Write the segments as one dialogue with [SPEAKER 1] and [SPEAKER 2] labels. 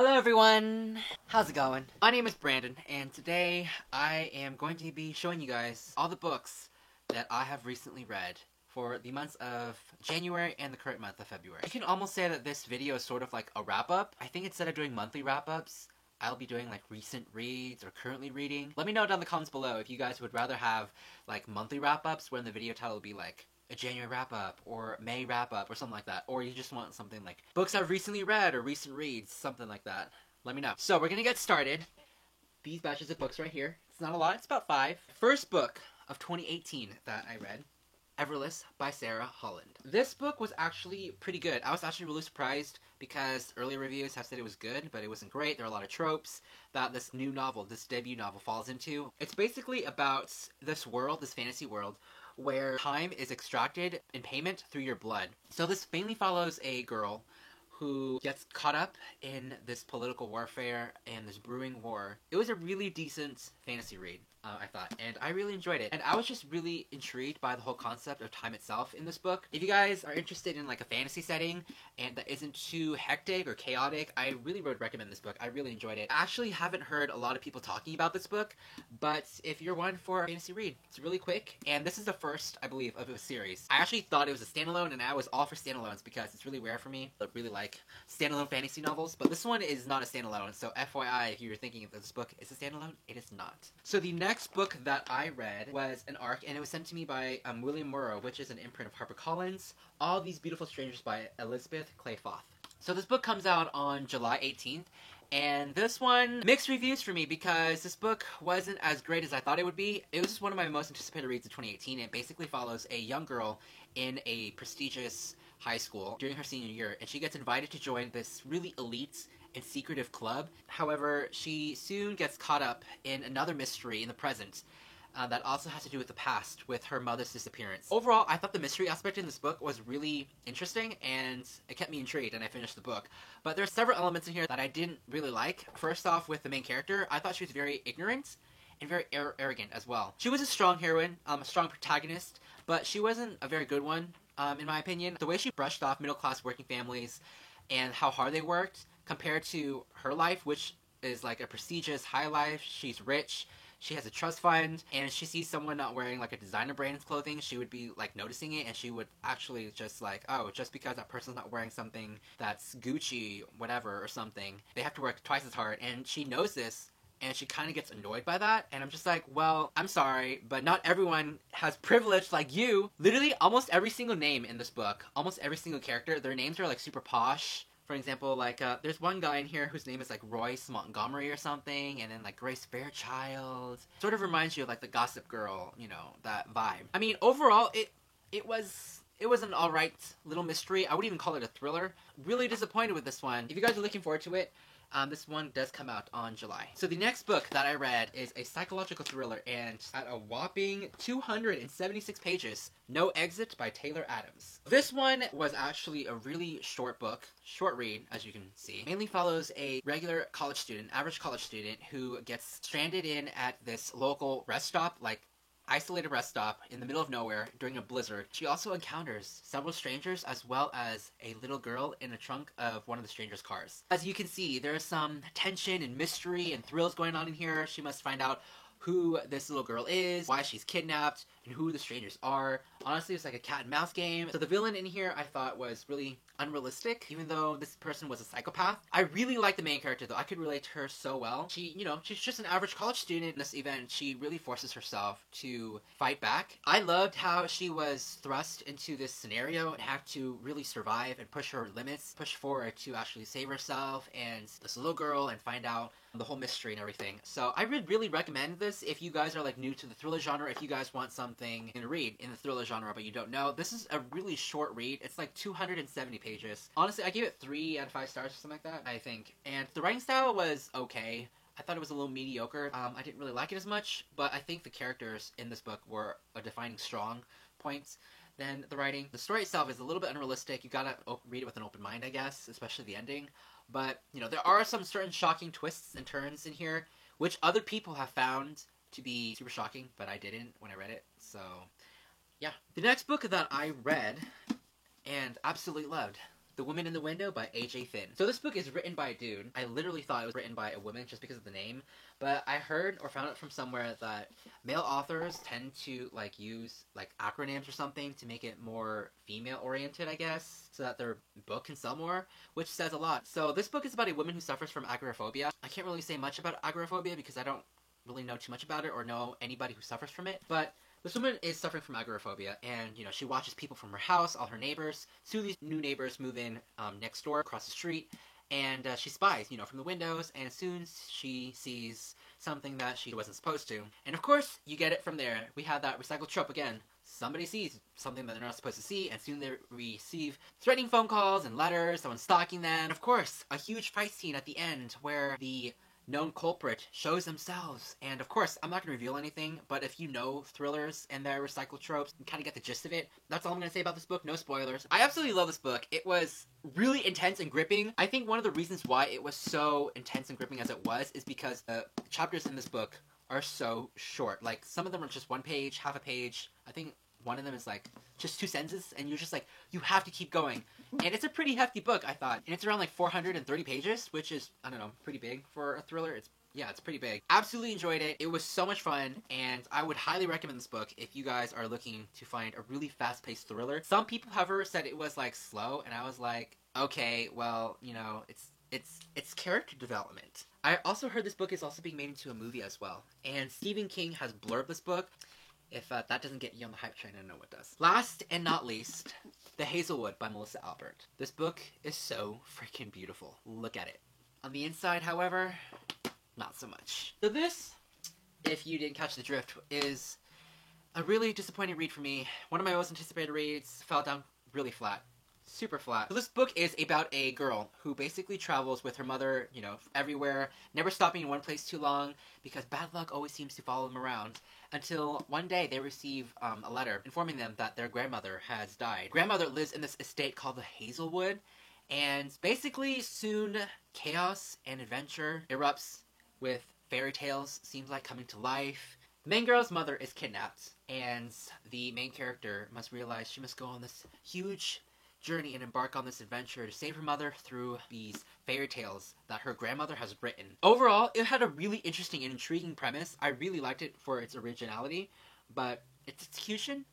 [SPEAKER 1] Hello everyone! How's it going? My name is Brandon, and today I am going to be showing you guys all the books that I have recently read for the months of January and the current month of February. You can almost say that this video is sort of like a wrap-up. I think instead of doing monthly wrap-ups, I'll be doing like recent reads or currently reading. Let me know down in the comments below if you guys would rather have like monthly wrap-ups where the video title will be like a January wrap-up or May wrap-up or something like that, or you just want something like books I've recently read or recent reads, something like that. Let me know. So we're gonna get started. These batches of books right here. It's not a lot, it's about 5. First book of 2018 that I read, Everless by Sarah Holland. This book was actually pretty good. I was actually really surprised because earlier reviews have said it was good, but it wasn't great. There are a lot of tropes that this new novel, this debut novel, falls into. It's basically about this world, this fantasy world, where time is extracted in payment through your blood. So this mainly follows a girl who gets caught up in this political warfare and this brewing war. It was a really decent fantasy read, I thought, and I really enjoyed it. And I was just really intrigued by the whole concept of time itself in this book. If you guys are interested in like a fantasy setting and that isn't too hectic or chaotic, I really would recommend this book. I really enjoyed it. I actually haven't heard a lot of people talking about this book, but if you're one for a fantasy read, it's really quick, and this is the first, I believe, of a series. I actually thought it was a standalone, and I was all for standalones because it's really rare for me. I really like standalone fantasy novels, but this one is not a standalone, so FYI, if you're thinking that this book is a standalone, it is not. So the next book that I read was an ARC, and it was sent to me by William Morrow, which is an imprint of HarperCollins, All These Beautiful Strangers by Elizabeth Clay Foth. So this book comes out on July 18th, and this one, mixed reviews for me because this book wasn't as great as I thought it would be. It was just one of my most anticipated reads of 2018. It basically follows a young girl in a prestigious high school during her senior year, and she gets invited to join this really elite and secretive club. However, she soon gets caught up in another mystery in the present that also has to do with the past, with her mother's disappearance. Overall, I thought the mystery aspect in this book was really interesting, and it kept me intrigued, and I finished the book. But there are several elements in here that I didn't really like. First off, with the main character, I thought she was very ignorant and very arrogant as well. She was a strong heroine, a strong protagonist, but she wasn't a very good one, in my opinion. The way she brushed off middle-class working families and how hard they worked compared to her life, which is like a prestigious high life. She's rich, she has a trust fund, and if she sees someone not wearing like a designer brand's clothing, she would be like noticing it, and she would actually just like, oh, just because that person's not wearing something that's Gucci, whatever, or something, they have to work twice as hard. And she knows this, and she kind of gets annoyed by that, and I'm just like, well, I'm sorry, but not everyone has privilege like you. Literally, almost every single name in this book, almost every single character, their names are like super posh. For example, like, there's one guy in here whose name is like Royce Montgomery or something, and then like Grace Fairchild. Sort of reminds you of like the Gossip Girl, you know, that vibe. I mean, overall, it was an alright little mystery. I wouldn't even call it a thriller. Really disappointed with this one. If you guys are looking forward to it, this one does come out on July. So the next book that I read is a psychological thriller, and at a whopping 276 pages, No Exit by Taylor Adams. This one was actually a really short book, short read, as you can see. Mainly follows a regular college student, average college student, who gets stranded in at this local rest stop, like isolated rest stop in the middle of nowhere during a blizzard. She also encounters several strangers as well as a little girl in the trunk of one of the strangers' cars. As you can see, there's some tension and mystery and thrills going on in here. She must find out who this little girl is, why she's kidnapped, and who the strangers are. Honestly, it's like a cat and mouse game. So the villain in here I thought was really unrealistic, even though this person was a psychopath. I really like the main character though. I could relate to her so well. She, you know, she's just an average college student in this event. She really forces herself to fight back. I loved how she was thrust into this scenario and had to really survive and push her limits, push forward to actually save herself and this little girl and find out the whole mystery and everything. So I would really recommend this if you guys are like new to the thriller genre, if you guys want something to read in the thriller genre but you don't know. This is a really short read. It's like 270 pages. Honestly, I gave it 3 out of 5 stars or something like that, I think. And the writing style was okay. I thought it was a little mediocre. I didn't really like it as much, but I think the characters in this book were a defining strong points than the writing. The story itself is a little bit unrealistic. You gotta read it with an open mind, I guess, especially the ending. But, you know, there are some certain shocking twists and turns in here, which other people have found to be super shocking, but I didn't when I read it. So, yeah. The next book that I read and absolutely loved The Woman in the Window by A.J. Finn. So this book is written by a dude. I literally thought it was written by a woman just because of the name, but I heard or found out from somewhere that male authors tend to like use like acronyms or something to make it more female oriented, I guess, so that their book can sell more, which says a lot. So this book is about a woman who suffers from agoraphobia. I can't really say much about agoraphobia because I don't really know too much about it or know anybody who suffers from it, but this woman is suffering from agoraphobia, and, you know, she watches people from her house, all her neighbors. Soon these new neighbors move in next door, across the street, and she spies, you know, from the windows, and soon she sees something that she wasn't supposed to. And of course, you get it from there. We have that recycled trope again. Somebody sees something that they're not supposed to see, and soon they receive threatening phone calls and letters, someone stalking them. And of course, a huge fight scene at the end where the known culprit shows themselves. And of course, I'm not going to reveal anything, but if you know thrillers and their recycled tropes, you kind of get the gist of it. That's all I'm going to say about this book. No spoilers. I absolutely love this book. It was really intense and gripping. I think one of the reasons why it was so intense and gripping as it was is because the chapters in this book are so short. Like, some of them are just one page, half a page. I think one of them is like just 2 sentences, and you're just like, you have to keep going. And it's a pretty hefty book, I thought. And it's around like 430 pages, which is, I don't know, pretty big for a thriller. It's pretty big. Absolutely enjoyed it. It was so much fun, and I would highly recommend this book if you guys are looking to find a really fast-paced thriller. Some people, however, said it was like slow, and I was like, okay, well, you know, it's character development. I also heard this book is also being made into a movie as well, and Stephen King has blurbed this book. If that doesn't get you on the hype train, I don't know what does. Last and not least, The Hazelwood by Melissa Albert. This book is so freaking beautiful. Look at it. On the inside, however, not so much. So this, if you didn't catch the drift, is a really disappointing read for me. One of my most anticipated reads fell down really flat. Super flat. So this book is about a girl who basically travels with her mother, you know, everywhere, never stopping in one place too long because bad luck always seems to follow them around, until one day they receive a letter informing them that their grandmother has died. Grandmother lives in this estate called the Hazelwood, and basically soon chaos and adventure erupts with fairy tales seems like coming to life. The main girl's mother is kidnapped, and the main character must realize she must go on this huge journey and embark on this adventure to save her mother through these fairy tales that her grandmother has written. Overall, it had a really interesting and intriguing premise. I really liked it for its originality, but its execution,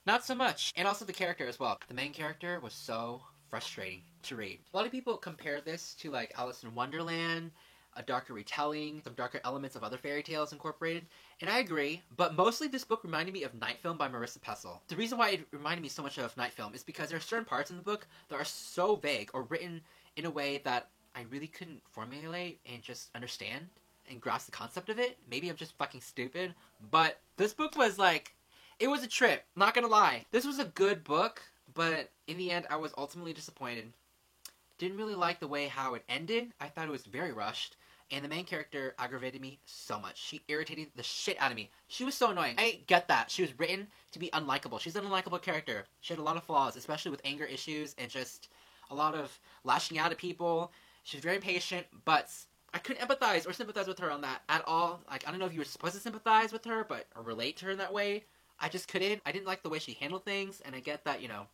[SPEAKER 1] not so much. And also the character as well. The main character was so frustrating to read. A lot of people compare this to like Alice in Wonderland, a darker retelling, some darker elements of other fairy tales incorporated, and I agree, but mostly this book reminded me of Night Film by Marissa Pessl. The reason why it reminded me so much of Night Film is because there are certain parts in the book that are so vague or written in a way that I really couldn't formulate and just understand and grasp the concept of it. Maybe I'm just fucking stupid, but this book was like, it was a trip, not gonna lie. This was a good book, but in the end I was ultimately disappointed. Didn't really like the way how it ended. I thought it was very rushed. And the main character aggravated me so much. She irritated the shit out of me. She was so annoying. I get that. She was written to be unlikable. She's an unlikable character. She had a lot of flaws, especially with anger issues and just a lot of lashing out at people. She was very impatient, but I couldn't empathize or sympathize with her on that at all. Like, I don't know if you were supposed to sympathize with her, but or relate to her in that way. I just couldn't. I didn't like the way she handled things, and I get that, you know,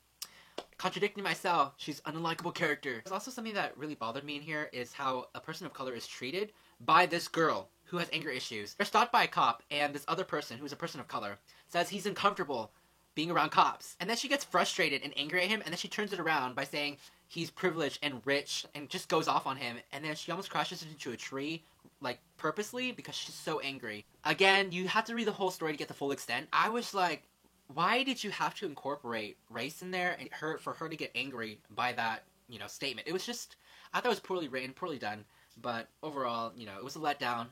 [SPEAKER 1] contradicting myself, she's an unlikable character. There's also something that really bothered me in here is how a person of color is treated by this girl who has anger issues. They're stopped by a cop, and this other person, who's a person of color, says he's uncomfortable being around cops. And then she gets frustrated and angry at him, and then she turns it around by saying he's privileged and rich, and just goes off on him. And then she almost crashes into a tree, like, purposely, because she's so angry. Again, you have to read the whole story to get the full extent. I was like, why did you have to incorporate race in there and for her to get angry by that, you know, statement? It was just, I thought it was poorly written, poorly done, but overall, you know, it was a letdown.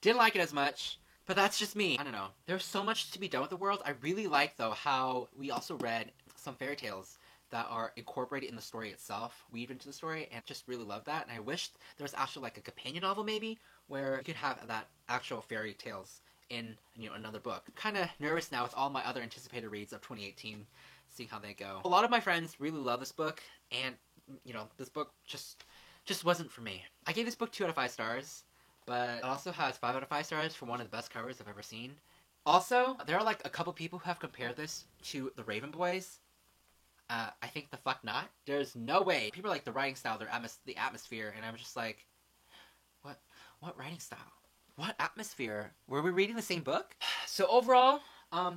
[SPEAKER 1] Didn't like it as much, but that's just me. I don't know. There's so much to be done with the world. I really like, though, how we also read some fairy tales that are incorporated in the story itself, weaved into the story, and just really love that. And I wished there was actually like a companion novel, maybe, where you could have that actual fairy tales in, you know, another book. Kind of nervous now with all my other anticipated reads of 2018, seeing how they go. A lot of my friends really love this book, and, you know, this book just wasn't for me. I gave this book 2 out of 5 stars, but it also has 5 out of 5 stars for one of the best covers I've ever seen. Also, there are like a couple people who have compared this to The Raven Boys. I think the fuck not. There's no way. People are like the writing style, the atmosphere, and I'm just like, what writing style? What atmosphere? Were we reading the same book? So overall,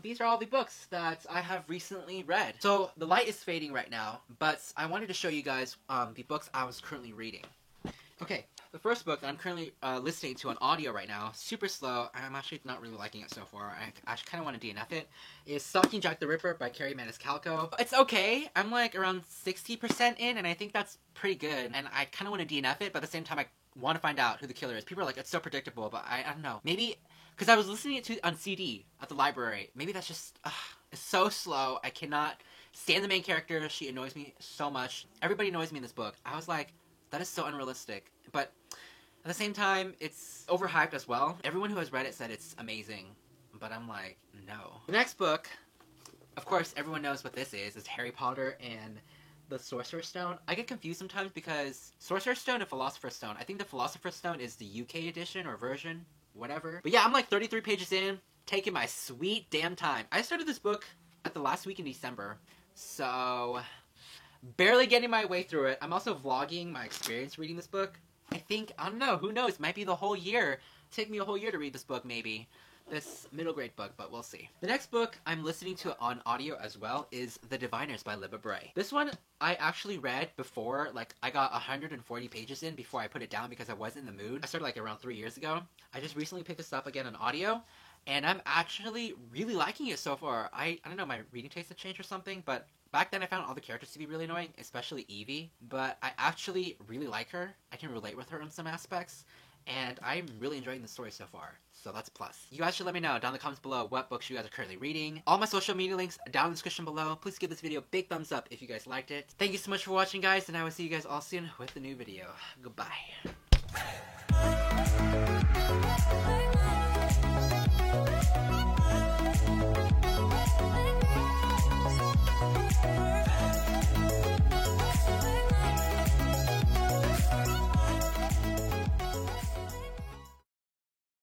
[SPEAKER 1] these are all the books that I have recently read. So the light is fading right now, but I wanted to show you guys the books I was currently reading. Okay, the first book that I'm currently listening to on audio right now, super slow, I'm actually not really liking it so far, I actually kind of want to DNF it, is Stalking Jack the Ripper by Kerri Maniscalco. It's okay, I'm like around 60% in, and I think that's pretty good, and I kind of want to DNF it, but at the same time I want to find out who the killer is. People are like, it's so predictable, but I don't know. Maybe, because I was listening to it on CD at the library, maybe that's just, it's so slow, I cannot stand the main character, she annoys me so much. Everybody annoys me in this book. I was like, that is so unrealistic, but at the same time, it's overhyped as well. Everyone who has read it said it's amazing, but I'm like, no. The next book, of course, everyone knows what this is Harry Potter and the Sorcerer's Stone. I get confused sometimes because Sorcerer's Stone and Philosopher's Stone, I think the Philosopher's Stone is the UK edition or version, whatever. But yeah, I'm like 33 pages in, taking my sweet damn time. I started this book at the last week in December, so barely getting my way through it. I'm also vlogging my experience reading this book. I think, I don't know, who knows, it might be the whole year. Take me a whole year to read this book, maybe. This middle grade book, but we'll see. The next book I'm listening to on audio as well is The Diviners by Libba Bray. This one I actually read before, like, I got 140 pages in before I put it down because I wasn't in the mood. I started like around 3 years ago. I just recently picked this up again on audio, and I'm actually really liking it so far. I don't know, my reading taste has changed or something, but back then I found all the characters to be really annoying, especially Evie, but I actually really like her. I can relate with her in some aspects, and I'm really enjoying the story so far, so that's a plus. You guys should let me know down in the comments below what books you guys are currently reading. All my social media links down in the description below. Please give this video a big thumbs up if you guys liked it. Thank you so much for watching, guys, and I will see you guys all soon with a new video. Goodbye.